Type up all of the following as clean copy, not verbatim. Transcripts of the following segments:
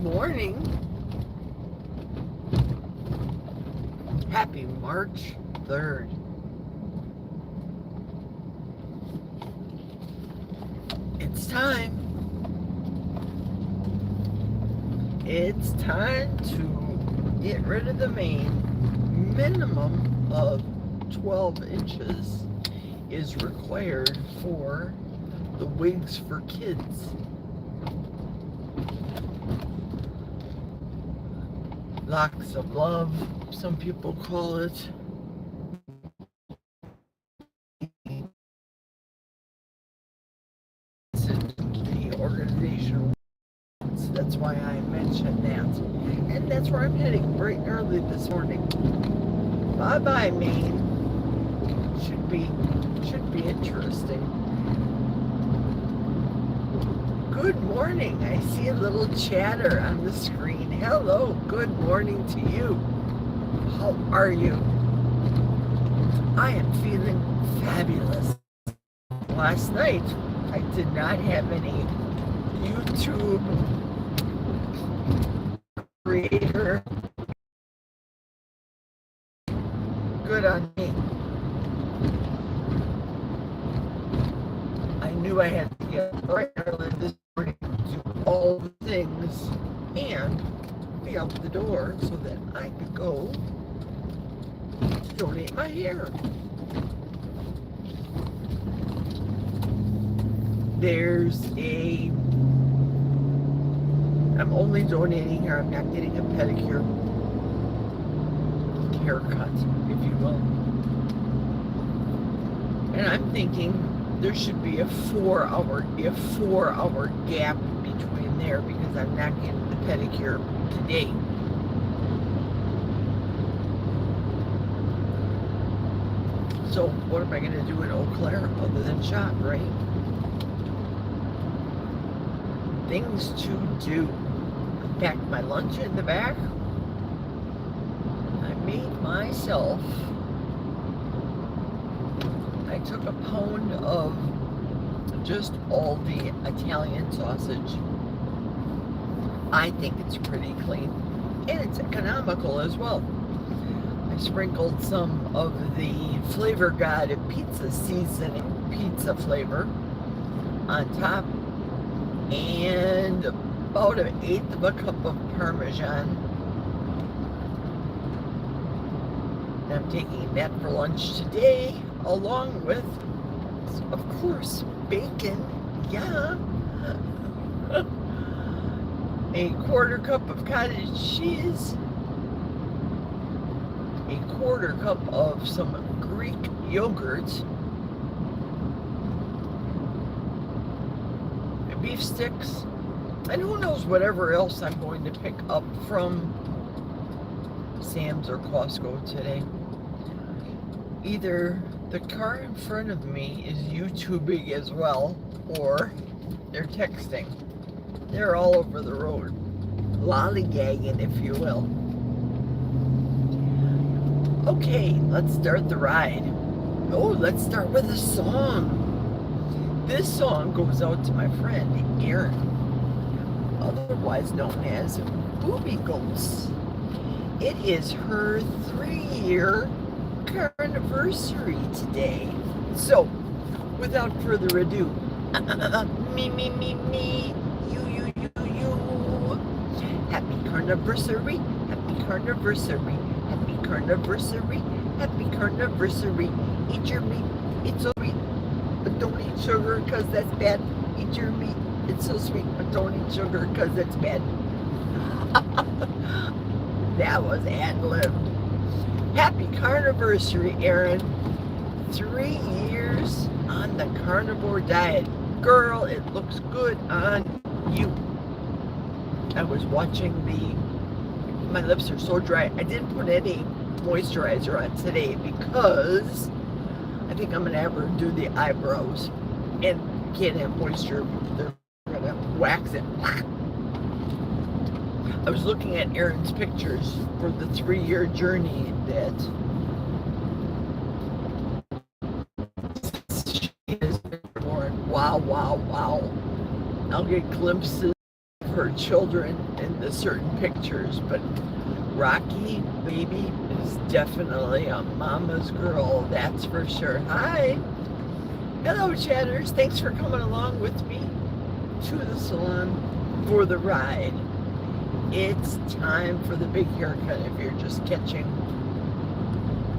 morning. Happy March 3rd. It's time. It's time to get rid of the mane. Minimum of 12 inches is required for the wigs for kids. Locks of love, some people call it. The organization, that's why I mentioned that. And that's where I'm heading bright and early this morning. Bye-bye, Maine. Should be interesting. Good morning. I see a little chatter on the screen. Hello, good morning to you. How are you? I am feeling fabulous. Last night, I did not have any YouTube creator. Good on me. I knew I had to get right early this morning to do all the things and be out the door so that I could go to donate my hair. I'm only donating hair, I'm not getting a pedicure, haircut, if you will. And I'm thinking there should be a 4-hour gap between there because I'm not getting the pedicure today. So what am I going to do in Eau Claire other than shop, right? Things to do. I packed my lunch in the back. I made myself. I took a pound of just all the Italian sausage. I think it's pretty clean. And it's economical as well. I sprinkled some of the Flavor God pizza seasoning, pizza flavor, on top. And about 1/8 of a cup of Parmesan. And I'm taking that for lunch today, along with, of course, bacon. Yeah. A 1/4 cup of cottage cheese. A 1/4 cup of some Greek yogurt. Beef sticks, and who knows whatever else I'm going to pick up from Sam's or Costco today. Either the car in front of me is YouTubing as well, or they're texting. They're all over the road, lollygagging, if you will. Okay, let's start the ride. Oh, let's start with a song. This song goes out to my friend Erin, otherwise known as Booby Goats. It is her 3-year anniversary today. So, without further ado, me, you. Happy carniversary, happy carniversary, happy carniversary, happy carniversary. Eat your meat, it's so sweet. But don't eat sugar because that's bad. Eat your meat. It's so sweet, but don't eat sugar because that's bad. That was ad-libbed. Happy carniversary, Erin. 3 years on the carnivore diet. Girl, it looks good on you. I was watching my lips are so dry. I didn't put any moisturizer on today because I think I'm gonna have her do the eyebrows, and can't have moisture. They're gonna wax it. I was looking at Erin's pictures for the 3-year journey that she has been born. Wow. I'll get glimpses of her children in the certain pictures, but Rocky, baby, is definitely a mama's girl, that's for sure. Hi. Hello, chatters. Thanks for coming along with me to the salon for the ride. It's time for the big haircut if you're just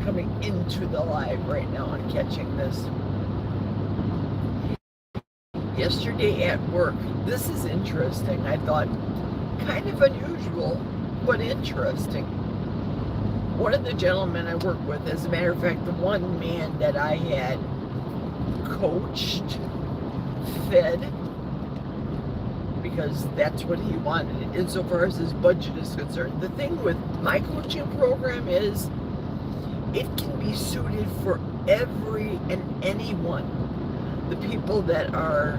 coming into the live right now and catching this. Yesterday at work, this is interesting. I thought kind of unusual, but interesting. One of the gentlemen I work with, as a matter of fact, the one man that I had coached, fed, because that's what he wanted insofar as his budget is concerned. The thing with my coaching program is it can be suited for every and anyone. The people that are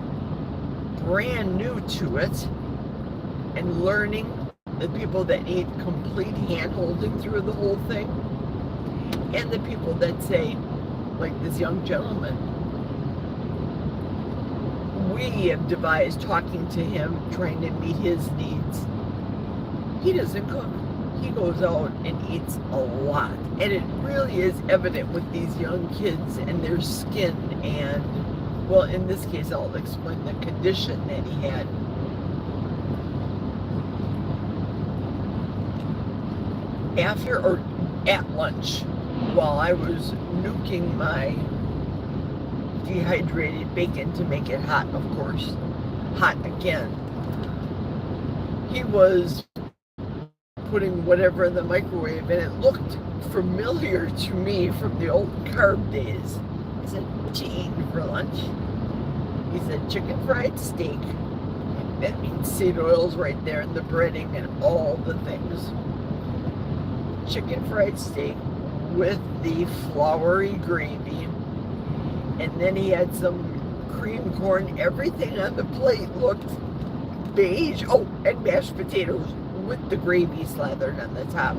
brand new to it and learning, the people that need complete hand-holding through the whole thing, and the people that say, like this young gentleman, we have devised talking to him, trying to meet his needs. He doesn't cook. He goes out and eats a lot. And it really is evident with these young kids and their skin and, well, in this case, I'll explain the condition that he had. After or at lunch, while I was nuking my dehydrated bacon to make it hot, of course, hot again, he was putting whatever in the microwave, and it looked familiar to me from the old carb days. I said, "What you eating for lunch?" He said, "Chicken fried steak." That means seed oils right there, and the breading and all the things. Chicken fried steak with the floury gravy, and then he had some cream corn. Everything on the plate looked beige. Oh, and mashed potatoes with the gravy slathered on the top.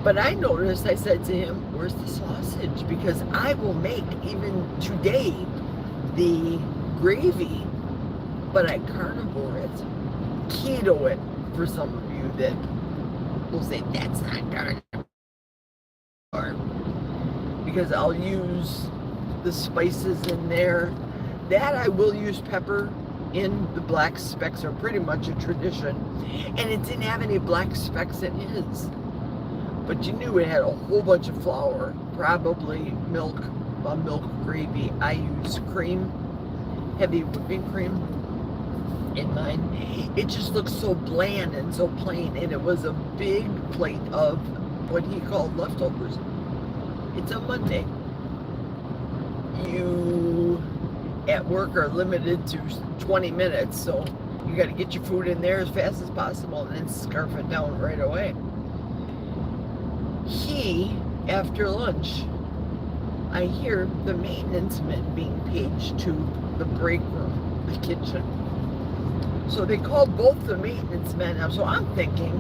But I noticed, I said to him, "Where's the sausage? Because I will make, even today, the gravy, but I carnivore it, keto it, for some of you that will say that's not carnivore, because I'll use the spices in there. That I will use pepper in. The black specks are pretty much a tradition, and it didn't have any black specks in his, but you knew it had a whole bunch of flour, probably milk, milk gravy. I use cream, heavy whipping cream in mine. It just looks so bland and so plain, and it was a big plate of what he called leftovers. It's a Monday. You at work are limited to 20 minutes, so you got to get your food in there as fast as possible and then scarf it down right away. After lunch, I hear the maintenance men being paged to the break room, the kitchen. So they called both the maintenance men up. So I'm thinking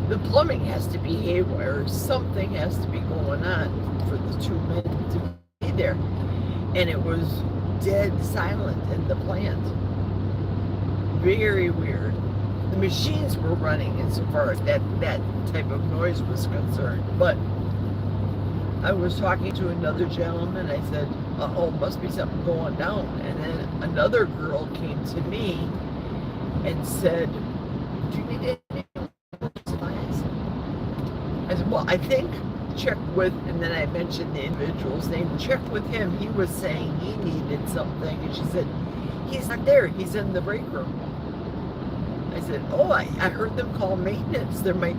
the plumbing has to be haywire. Something has to be going on for the two men to be there. And it was dead silent in the plant. Very weird. The machines were running insofar as that type of noise was concerned. But I was talking to another gentleman. I said, "Uh-oh, must be something going down." And then another girl came to me and said, "Do you need any supplies?" I said, "Well, I think check with," and then I mentioned the individual's name, "check with him. He was saying he needed something." And she said, "He's not there. He's in the break room." I said, "Oh, I heard them call maintenance. There may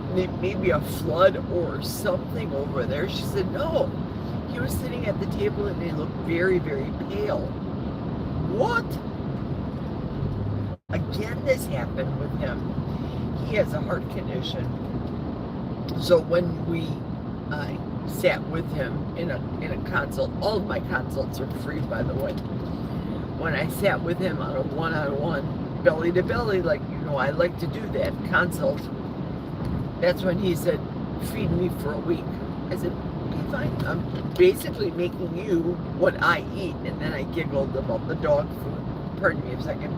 be a flood or something over there." She said, "No. He was sitting at the table and he looked very, very pale." What? Again, this happened with him. He has a heart condition. So when we sat with him in a consult, all of my consults are free, by the way. When I sat with him on a one-on-one, belly to belly, like, I like to do that consult, that's when he said, "Feed me for a week." I said, "Okay, fine. I'm basically making you what I eat." And then I giggled about the dog food. Pardon me a second.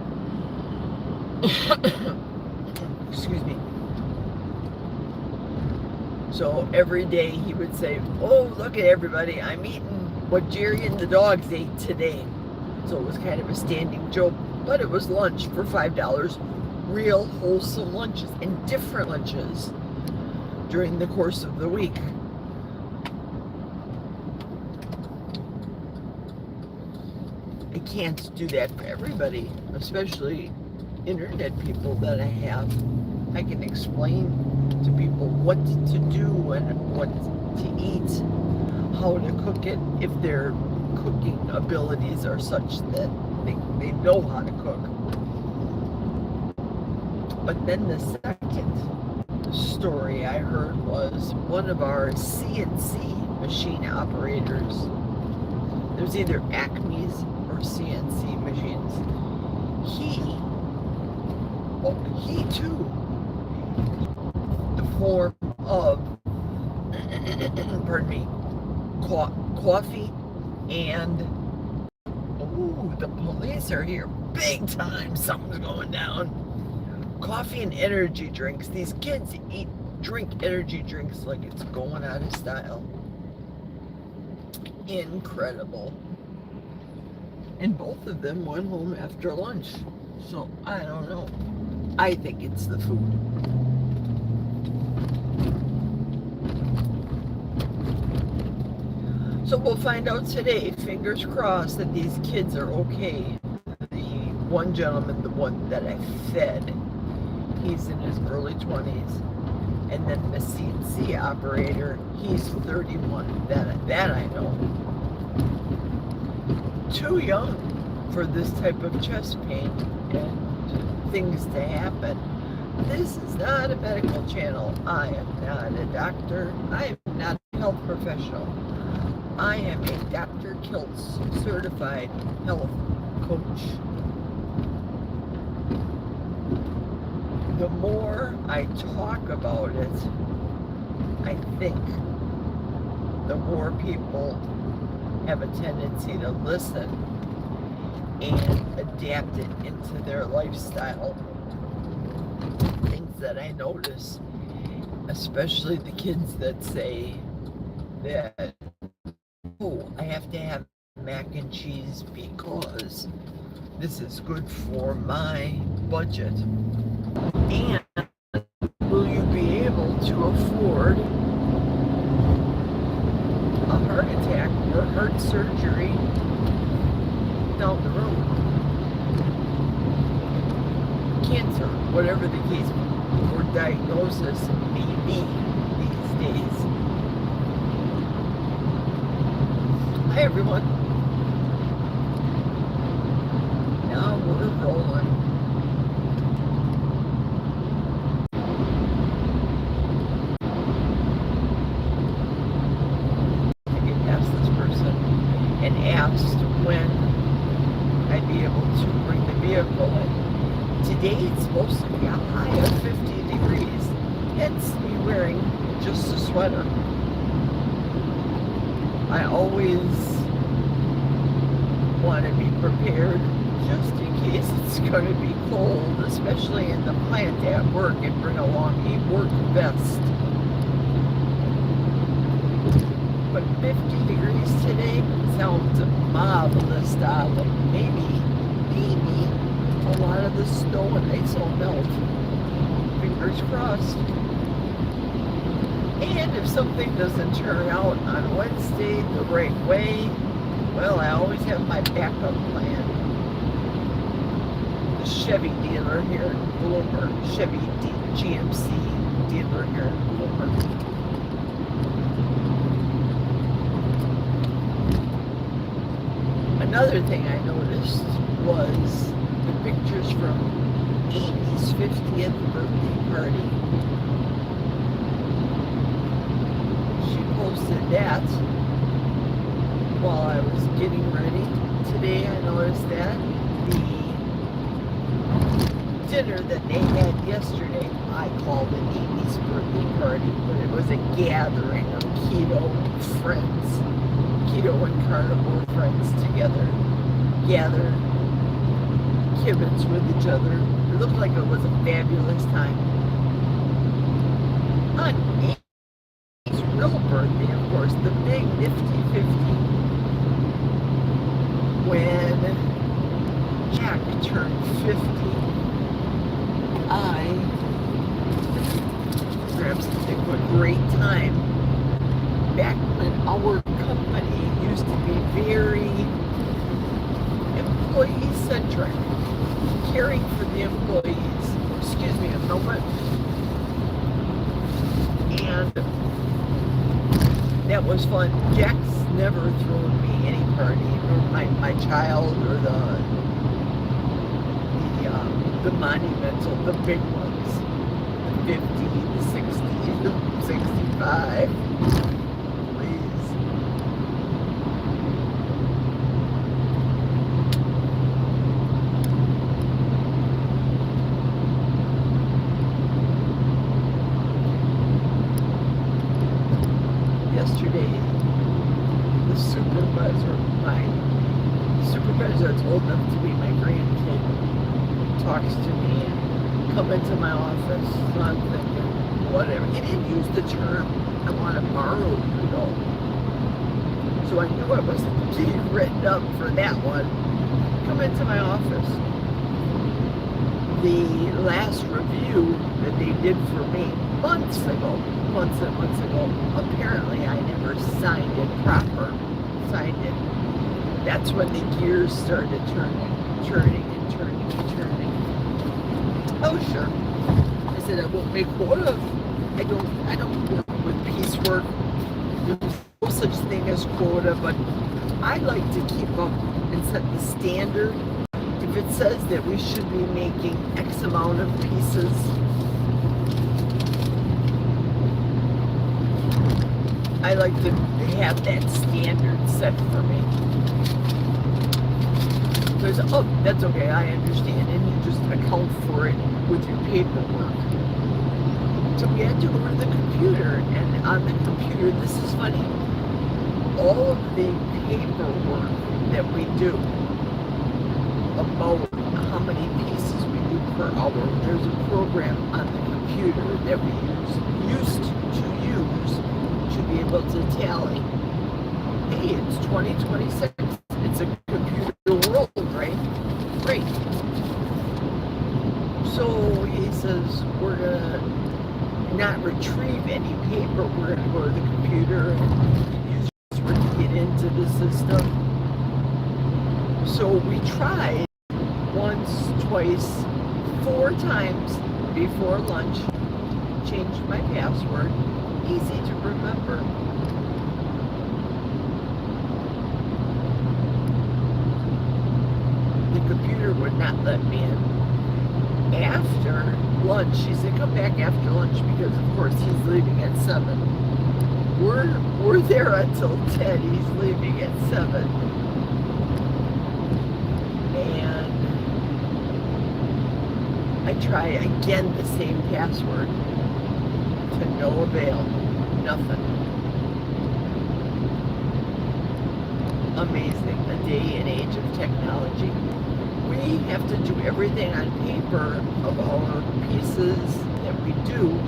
Excuse me. So every day he would say, oh, look at everybody, I'm eating what Jerry and the dogs ate today. So it was kind of a standing joke, but it was lunch for $5. Real wholesome lunches and different lunches during the course of the week. I can't do that for everybody, especially internet people that I have. I can explain to people what to do and what to eat, how to cook it, if their cooking abilities are such that they know how to cook. But then the second story I heard was one of our CNC machine operators. There's either Acme's or CNC machines. He too, the form of, pardon me, coffee and, ooh, the police are here big time, something's going down. Coffee and energy drinks. These kids drink energy drinks like it's going out of style. Incredible. And both of them went home after lunch. So I don't know. I think it's the food. So we'll find out today, fingers crossed, that these kids are okay. The one gentleman, the one that I fed, he's in his early 20s. And then the CNC operator, he's 31. That I know. Too young for this type of chest pain and things to happen. This is not a medical channel. I am not a doctor. I am not a health professional. I am a Dr. Kiltz certified health coach. The more I talk about it, I think the more people have a tendency to listen and adapt it into their lifestyle. Things that I notice, especially the kids that say that, oh, I have to have mac and cheese because this is good for my budget. And will you be able to afford a heart attack or heart surgery down the road? Cancer, whatever the case or diagnosis may be these days. Hi everyone. Now we're rolling. And asked when I'd be able to bring the vehicle in. Today it's supposed to be a high of 50 degrees, hence me wearing just a sweater. I always want to be prepared just in case it's going to be cold, especially in the plant at work, and bring along a work vest. But 50 degrees today sounds marvelous, darling. Maybe a lot of the snow and ice will melt. Fingers crossed. And if something doesn't turn out on Wednesday the right way, well, I always have my backup plan. The Chevy dealer here in Bloomer, Chevy GMC dealer here in Bloomer. Another thing I noticed was the pictures from Amy's 50th birthday party. She posted that while I was getting ready. Today I noticed that the dinner that they had yesterday, I called it Amy's birthday party, but it was a gathering of keto friends. Keto and carnivore friends together, gathered, kibitz with each other. It looked like it was a fabulous time. On Amy's real birthday, of course, the big nifty 50, when Jack turned 50, I perhaps think a great time back when our company used to be very employee-centric, caring for the employees. Excuse me a moment. And that was fun. Jack's never thrown me any party, or my child, or the monumental, the big ones, the 50, the 60, the 65. Please. Yesterday, the supervisor that's old enough to be my grandkid talks to me and come into my office. So I'm thinking, whatever. He didn't use the term, I want to borrow you, though. So I knew I wasn't getting written up for that one. Come into my office. The last review that they did for me months and months ago, apparently I never signed it proper. That's when the gears started turning. Oh, sure. I said I won't make quota. I don't work with piecework. There's no such thing as quota, but I like to keep up and set the standard. If it says that we should be making X amount of pieces, I like to have that standard set for me. There's, oh, that's okay, I understand, and you just account for it with your paperwork. So we had to go to the computer, and on the computer, this is funny, all of the paperwork that we do about how many pieces we do per hour, there's a program on the computer that we used to use to be able to tally. Hey, it's 2026. It's a computer world, right? Great. So he says we're gonna not retrieve any paper. We're gonna go to the computer and use it to get into the system. So we tried once, twice, 4 times before lunch. Changed my password. Easy to remember. The computer would not let me in. After lunch, she said, come back after lunch because, of course, he's leaving at 7. We're there until 10. He's leaving at 7. And I try again the same password. To no avail. Nothing. Amazing. The day and age of technology. We have to do everything on paper of our pieces that we do,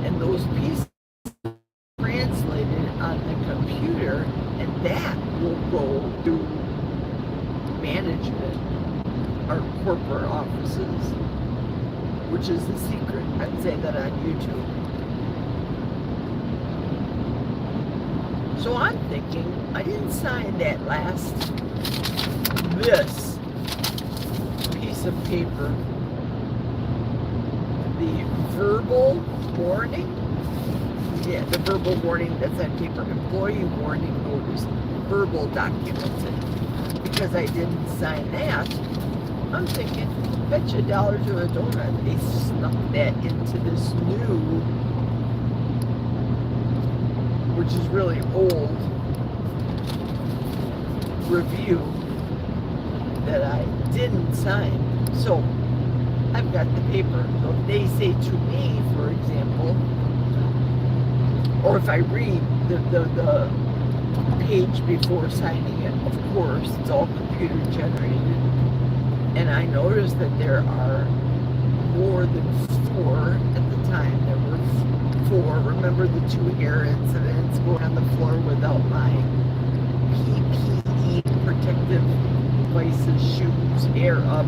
and those pieces are translated on the computer, and that will go to management, our corporate offices, which is the secret. I'd say that on YouTube. So I'm thinking, I didn't sign that this piece of paper, the verbal warning, the verbal warning that's on paper, employee warning notice, verbal documented, because I didn't sign that. I'm thinking, bet you $1 to a donut they snuck that into this new, which is really old, review that I didn't sign. So I've got the paper. So if they say to me, for example, or if I read the page before signing it, of course, it's all computer generated. And I noticed that there are more than 4 at the time. There were before. Remember the 2 hair incidents going on the floor without my PPE, protective devices, shoes, hair up,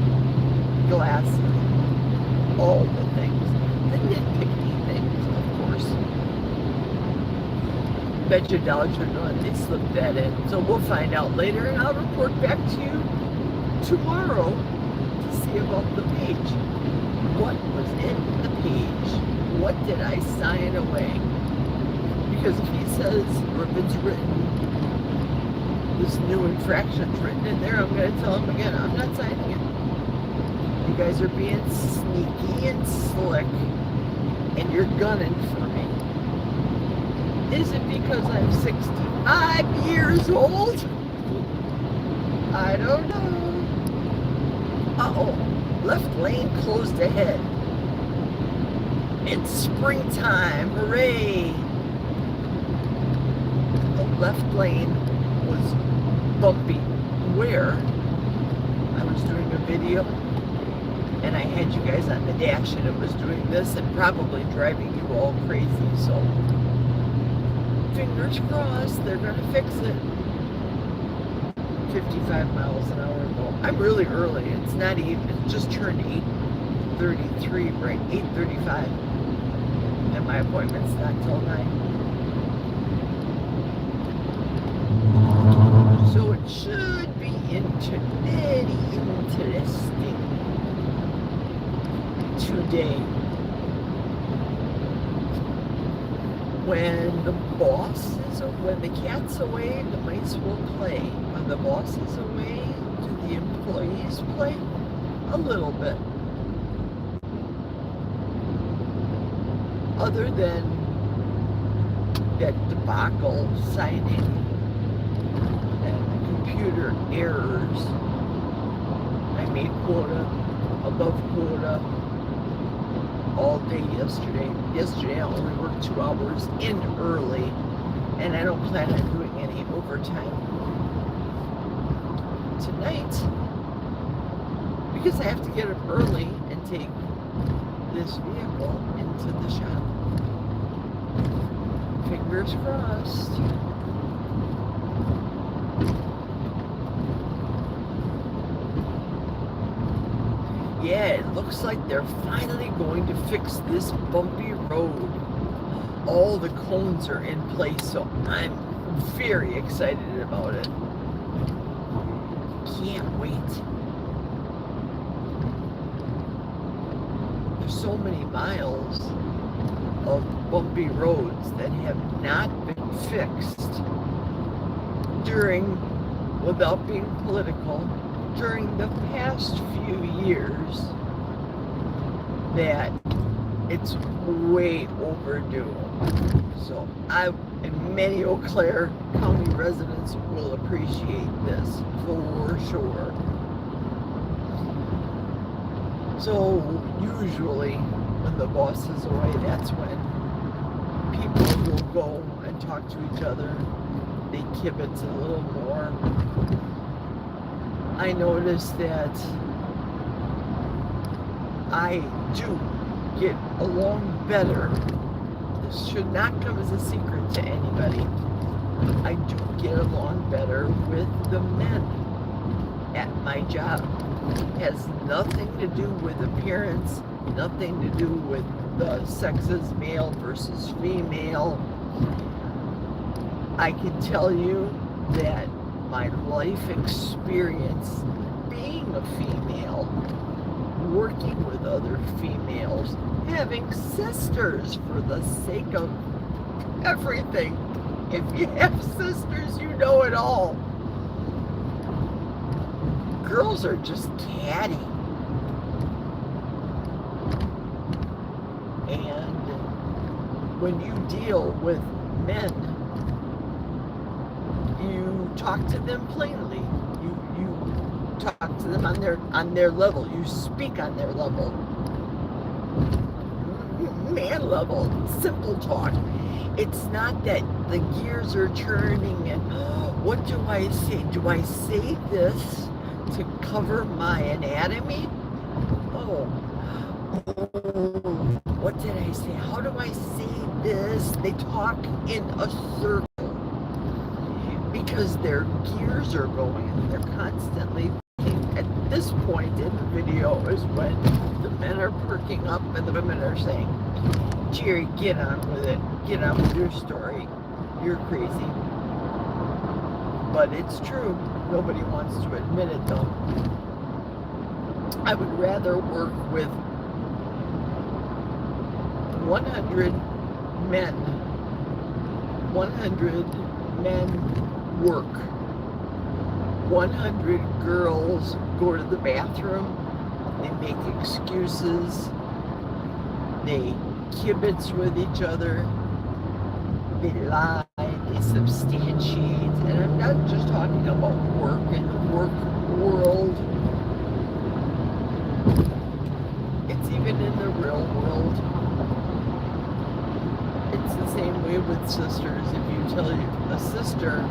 glasses, all the things. The nitpicky things, of course. Bet your dollars are going, they slipped that in. So we'll find out later, and I'll report back to you tomorrow to see about the page. What was in the page? What did I sign away? Because if he says, or if it's written, this new infraction's written in there, I'm going to tell him again, I'm not signing it. You guys are being sneaky and slick, and you're gunning for me. Is it because I'm 65 years old? I don't know. Uh-oh, left lane closed ahead. It's springtime, hooray! The left lane was bumpy. Where? I was doing a video, and I had you guys on the dash, and it was doing this and probably driving you all crazy, so fingers crossed they're gonna fix it. 55 miles an hour though. I'm really early. It's not even, it just turned 8:33, right? 8:35. And my appointment's not till 9. So it should be very interesting today. When the boss is, when the cat's away, the mice will play. When the boss is away, do the employees play? A little bit. Other than that debacle signing and computer errors, I made quota, above quota, all day yesterday. Yesterday I only worked 2 hours in early, and I don't plan on doing any overtime tonight because I have to get up early and take this vehicle into the shop. Fingers crossed. Yeah, it looks like they're finally going to fix this bumpy road. All the cones are in place, so I'm very excited about it. Can't wait. There's so many miles of bumpy roads that have not been fixed during, without being political, during the past few years, that it's way overdue. So I and many Eau Claire County residents will appreciate this for sure. So usually when the boss is away, that's when people will go and talk to each other. They kibitz a little more. I noticed that I do get along better. This should not come as a secret to anybody. I do get along better with the men at my job. It has nothing to do with appearance, nothing to do with the sexes, male versus female. I can tell you that my life experience being a female, working with other females, having sisters for the sake of everything. If you have sisters, you know it all. Girls are just catty. And when you deal with men, you talk to them plainly. You talk to them on their level. You speak on their level. Man level, simple talk. It's not that the gears are turning and what do I say? Do I say this to cover my anatomy? Oh, what what did I say? How do I say this? They talk in a circle because their gears are going and they're constantly thinking. At this point in the video is when the men are perking up and the women are saying, Jerry, get on with it. Get on with your story. You're crazy. But it's true. Nobody wants to admit it though. I would rather work with 100 men. 100 men work. 100 girls go to the bathroom. They make excuses. They kibitz with each other. They lie. They substantiate. And I'm not just talking about work in the work world. It's even in the real world. It's the same way with sisters. If you tell a sister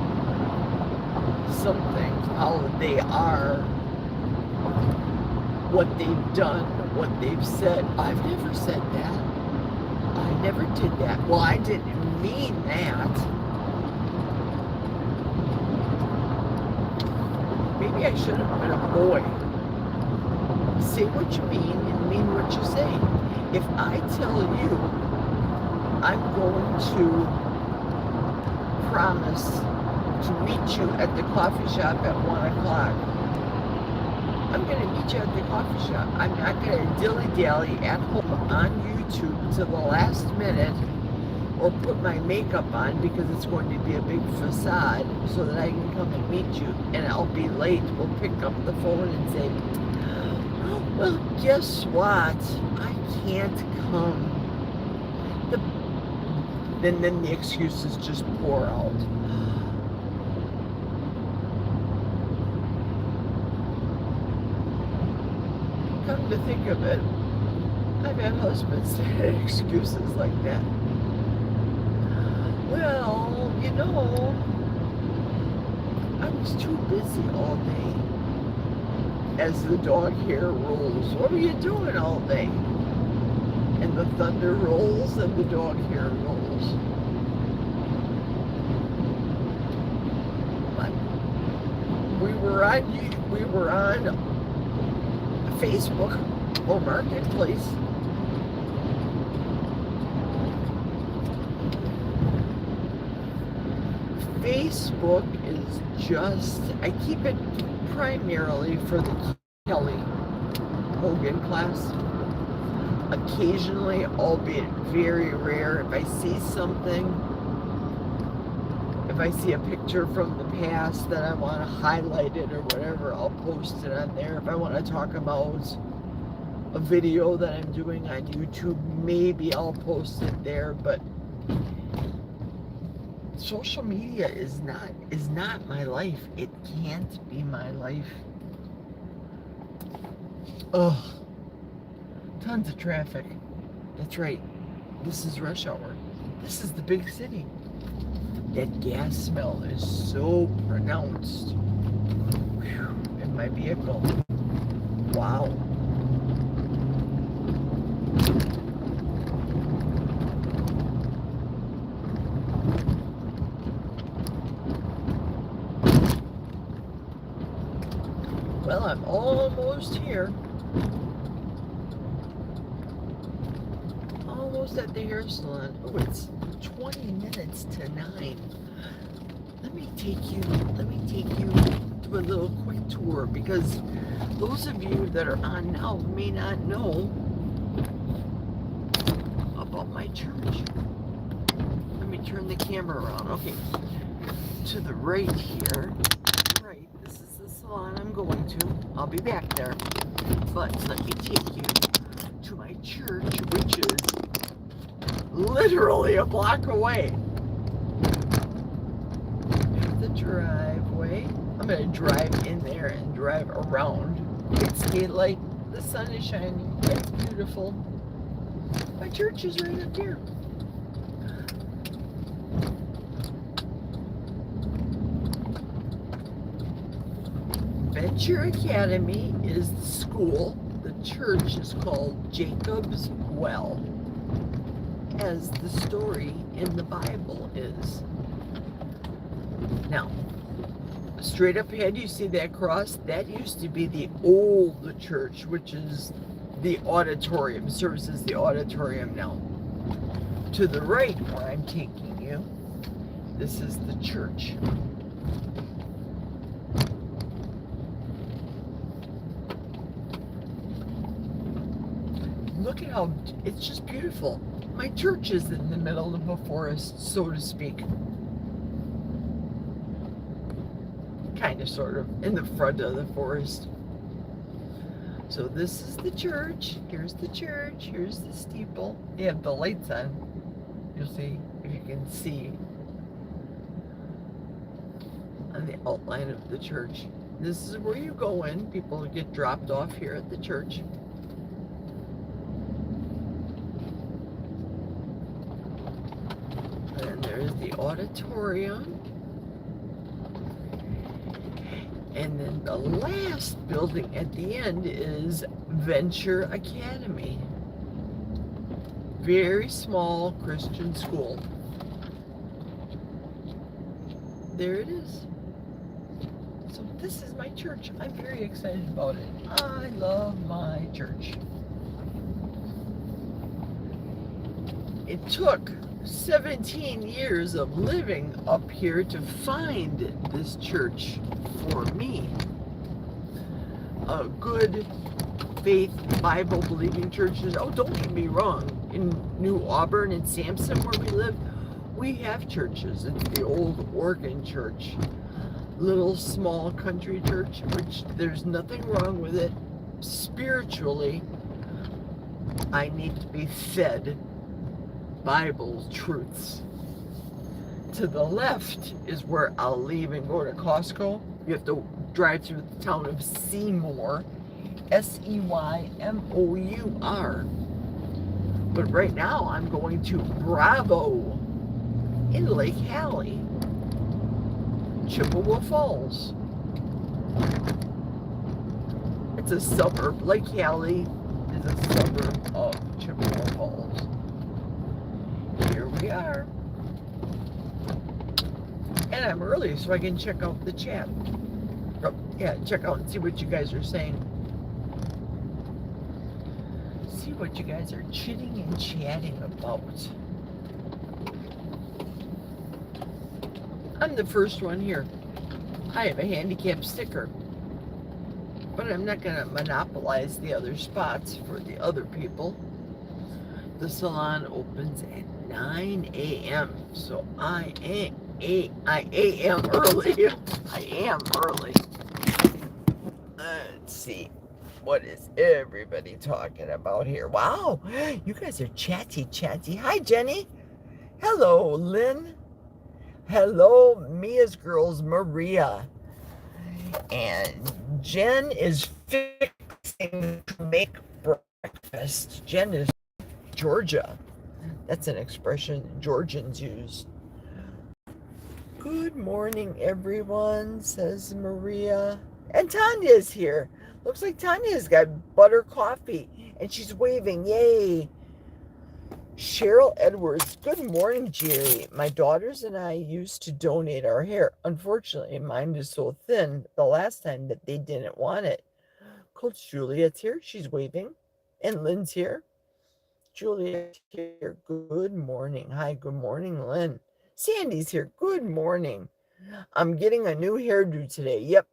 something, how they are, what they've done, what they've said, I've never said that. I never did that. Well, I didn't mean that. Maybe I should have been a boy. Say what you mean and mean what you say. If I tell you I'm going to promise to meet you at the coffee shop at 1 o'clock, I'm going to meet you at the coffee shop. I'm not going to dilly-dally at home on YouTube to the last minute or put my makeup on because it's going to be a big facade so that I can come and meet you and I'll be late. We'll pick up the phone and say, well, guess what? I can't come. Then the excuses just pour out. Come to think of it, I've had husbands that had excuses like that. Well, you know, I was too busy all day. As the dog hair rolls, what are you doing all day? And the thunder rolls and the dog hair rolls. But we were on Facebook or Marketplace. Facebook is just, I keep it primarily for the Kelly Hogan class. Occasionally, albeit very rare, if I see something, if I see a picture from the past that I want to highlight it or whatever, I'll post it on there. If I want to talk about a video that I'm doing on YouTube, maybe I'll post it there, but social media is not my life. It can't be my life. Ugh. Tons of traffic. That's right. This is rush hour. This is the big city. That gas smell is so pronounced. Whew, in my vehicle. Wow. Well, I'm almost here. Almost at the hair salon. Oh, it's 20 minutes to 9. Let me take you to a little quick tour because those of you that are on now may not know about my church. Let me turn the camera around. Okay. To the right here. Right. This is the salon I'm going to. I'll be back there. But let me take you to my church, which is literally a block away. There's the driveway. I'm going to drive in there and drive around. It's daylight. The sun is shining. It's beautiful. My church is right up here. Venture Academy is the school. The church is called Jacob's Well. as the story in the Bible is. Now, straight up ahead, you see that cross? That used to be the old church, which is the auditorium, services the auditorium now. To the right, where I'm taking you, this is the church. Look at how, it's just beautiful. My church is in the middle of a forest, so to speak. Kind of, sort of, in the front of the forest. So this is the church. Here's the church. Here's the steeple. They have the lights on. You'll see, if you can see, on the outline of the church. This is where you go in. People get dropped off here at the church. And there's the auditorium. And then the last building at the end is Venture Academy. Very small Christian school. There it is. So this is my church. I'm very excited about it. I love my church. It took 17 years of living up here to find this church for me. A good faith Bible believing churches. Oh, don't get me wrong. In New Auburn and Sampson, where we live, we have churches. It's the old Oregon church. Little small country church, which there's nothing wrong with it. Spiritually, I need to be fed Bible truths. To the left is where I'll leave and go to Costco. You have to drive through the town of Seymour, Seymour. But right now I'm going to Bravo in Lake Hallie, Chippewa Falls. It's a suburb. Lake Hallie is a suburb of Chippewa Falls. Here we are. And I'm early so I can check out the chat. Oh, yeah, check out and see what you guys are saying. See what you guys are chitting and chatting about. I'm the first one here. I have a handicap sticker. But I'm not going to monopolize the other spots for the other people. The salon opens at 9 a.m. So I am early. I am early. Let's see. What is everybody talking about here? Wow, you guys are chatty. Hi, Jenny. Hello, Lynn. Hello, Mia's girls, Maria. And Jen is fixing to make breakfast. Jen is Georgia. That's an expression Georgians use. Good morning, everyone, says Maria. And Tanya's here. Looks like Tanya's got butter coffee, and she's waving. Yay. Cheryl Edwards. Good morning, Jerry. My daughters and I used to donate our hair. Unfortunately, mine is so thin the last time that they didn't want it. Coach Juliet's here. She's waving. And Lynn's here. Juliet's here. Good morning. Hi, good morning, Lynn. Sandy's here. Good morning. I'm getting a new hairdo today. Yep.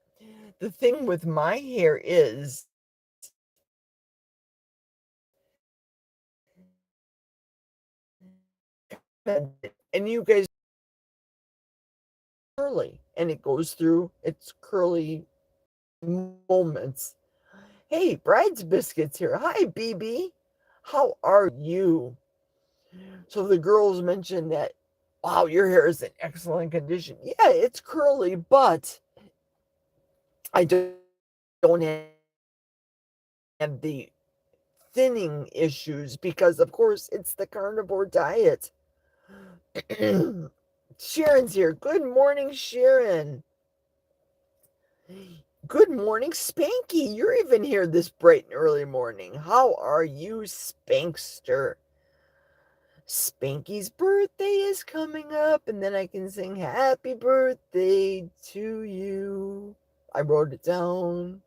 The thing with my hair is and you guys curly, and it goes through its curly moments. Hey, Bride's Biscuits here. Hi, BB. How are you? So the girls mentioned that, wow, your hair is in excellent condition. Yeah, it's curly, but I don't have the thinning issues because, of course, it's the carnivore diet. Sharon's here. Good morning, Sharon. Good morning, Spanky. You're even here this bright and early morning. How are you, Spankster? Spanky's birthday is coming up, and then I can sing happy birthday to you. I wrote it down.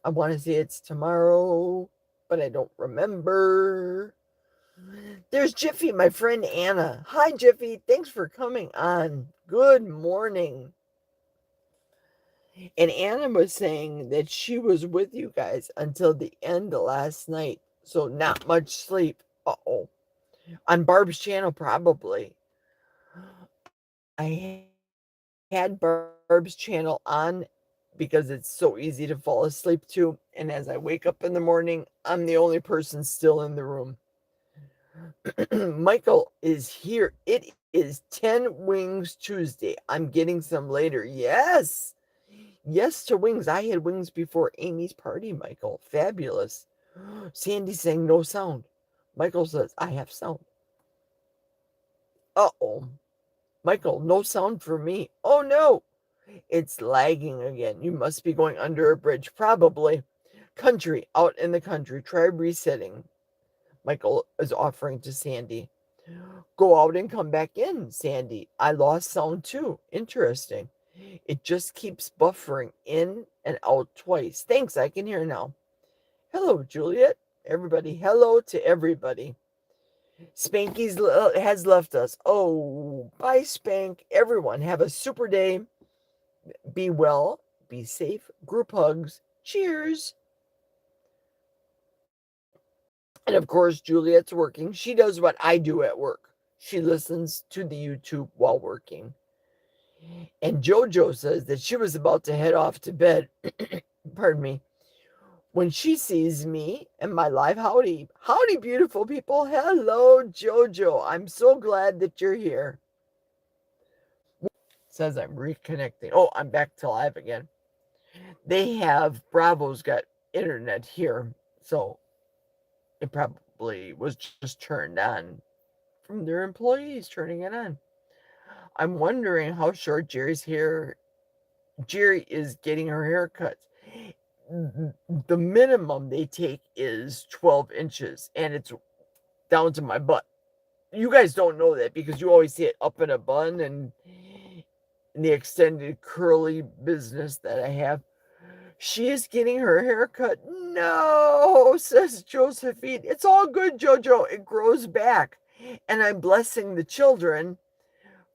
I want to say it's tomorrow, but I don't remember. There's Jiffy, my friend Anna. Hi, Jiffy. Thanks for coming on. Good morning. And Anna was saying that she was with you guys until the end of last night. So, not much sleep. Uh oh. On Barb's channel, probably. I had Barb's channel on because it's so easy to fall asleep to. And as I wake up in the morning, I'm the only person still in the room. Michael is here. It is 10 Wings Tuesday. I'm getting some later. Yes. Yes to wings. I had wings before Amy's party, Michael. Fabulous. Sandy saying no sound. Michael says, I have sound. Uh-oh. Michael, no sound for me. Oh, no. It's lagging again. You must be going under a bridge. Probably. Country. Out in the country. Try resetting. Michael is offering to Sandy. Go out and come back in, Sandy. I lost sound too. Interesting. It just keeps buffering in and out twice. Thanks, I can hear now. Hello, Juliet. Everybody, hello to everybody. Spanky's has left us. Oh, bye, Spank. Everyone, have a super day. Be well, be safe. Group hugs. Cheers. And of course, Juliet's working. She does what I do at work. She listens to the YouTube while working. And JoJo says that she was about to head off to bed. Pardon me. When she sees me and my live howdy. Howdy, beautiful people. Hello, JoJo. I'm so glad that you're here. Says I'm reconnecting. Oh, I'm back to live again. They have Bravo's got internet here. So it probably was just turned on from their employees turning it on. I'm wondering how short Jerry's hair. Jerry is getting her hair cut. The minimum they take is 12 inches, and it's down to my butt. You guys don't know that because you always see it up in a bun and in the extended curly business that I have. She is getting her hair cut. No, says Josephine. It's all good, Jojo. It grows back. And I'm blessing the children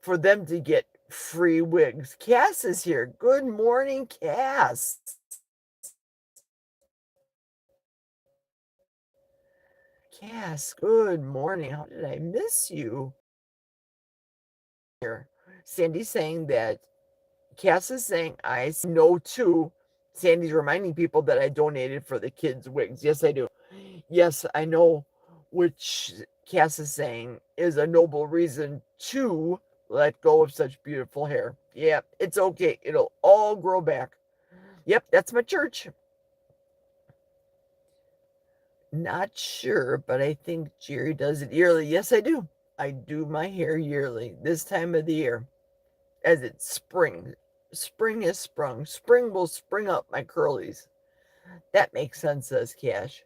for them to get free wigs. Cass is here. Good morning, Cass. Cass, good morning. How did I miss you? Here, Sandy's saying that Cass is saying I know too. Sandy's reminding people that I donated for the kids' wigs. Yes, I do. Yes, I know, which Cass is saying is a noble reason to let go of such beautiful hair. Yeah, it's okay. It'll all grow back. Yep, that's my church. Not sure, but I think Jerry does it yearly. Yes, I do. I do my hair yearly this time of the year as it's spring. Spring is sprung. Spring will spring up my curlies. That makes sense, says Cash.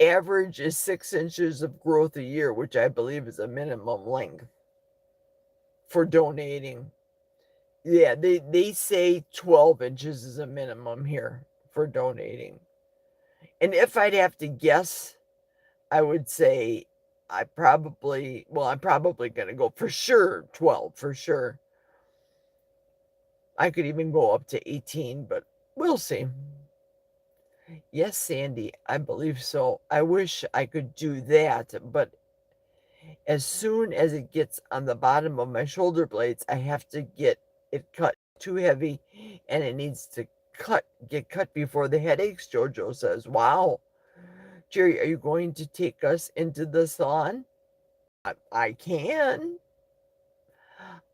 Average is 6 inches of growth a year, which I believe is a minimum length for donating. Yeah, they say 12 inches is a minimum here for donating. And if I'd have to guess, I would say I'm probably going to go for sure 12, for sure. I could even go up to 18, but we'll see. Yes, Sandy, I believe so. I wish I could do that, but as soon as it gets on the bottom of my shoulder blades, I have to get it cut. Too heavy, and it needs to get cut before the headaches, Jojo says. Wow. Jerry, are you going to take us into the salon? I can.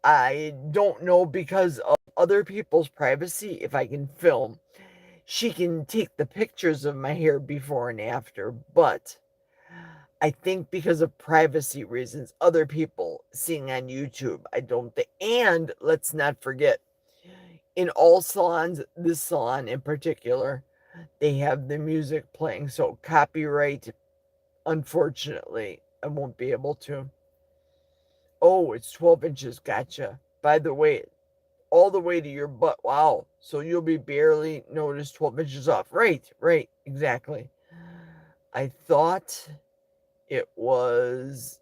I don't know because of other people's privacy if I can film. She can take the pictures of my hair before and after, but I think because of privacy reasons, other people seeing on YouTube, I don't think. And let's not forget, in all salons, this salon in particular, they have the music playing. So copyright, unfortunately, I won't be able to. Oh, it's 12 inches. Gotcha. By the way, all the way to your butt. Wow. So you'll be barely noticed 12 inches off. Right, right, exactly. I thought it was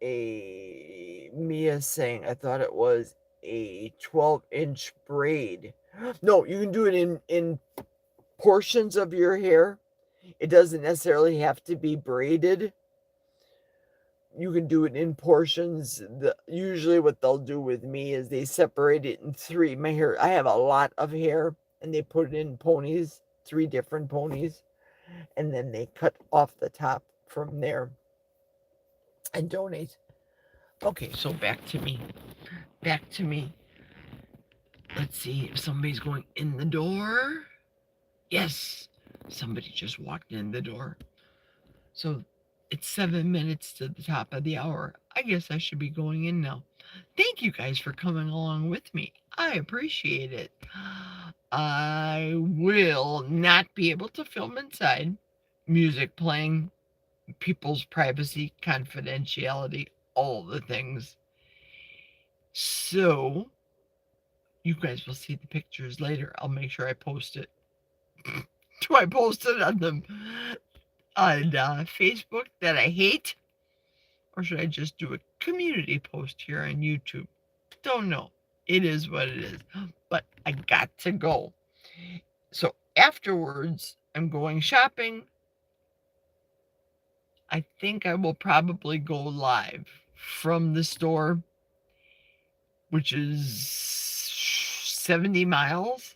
Mia saying, I thought it was a 12-inch braid. No, you can do it in portions of your hair. It doesn't necessarily have to be braided. You can do it in portions. Usually what they'll do with me is they separate it in three. My hair, I have a lot of hair, and they put it in ponies, 3 different ponies, and then they cut off the top from there and donate. Okay, so back to me. Back to me. Let's see if somebody's going in the door. Yes, somebody just walked in the door. So it's 7 minutes to the top of the hour. I guess I should be going in now. Thank you guys for coming along with me. I appreciate it. I will not be able to film inside. Music playing, people's privacy, confidentiality, all the things. So you guys will see the pictures later. I'll make sure I post it. Do I post it on Facebook that I hate? Or should I just do a community post here on YouTube? Don't know. It is what it is. But I got to go. So afterwards, I'm going shopping. I think I will probably go live from the store, which is 70 miles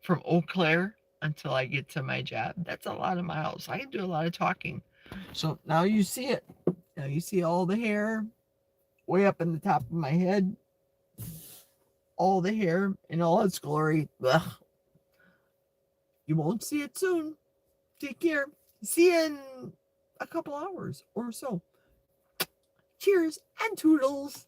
from Eau Claire until I get to my job. That's a lot of miles. I can do a lot of talking. So now you see it. Now you see all the hair way up in the top of my head. All the hair in all its glory. Ugh. You won't see it soon. Take care. See you in a couple hours or so. Cheers and toodles.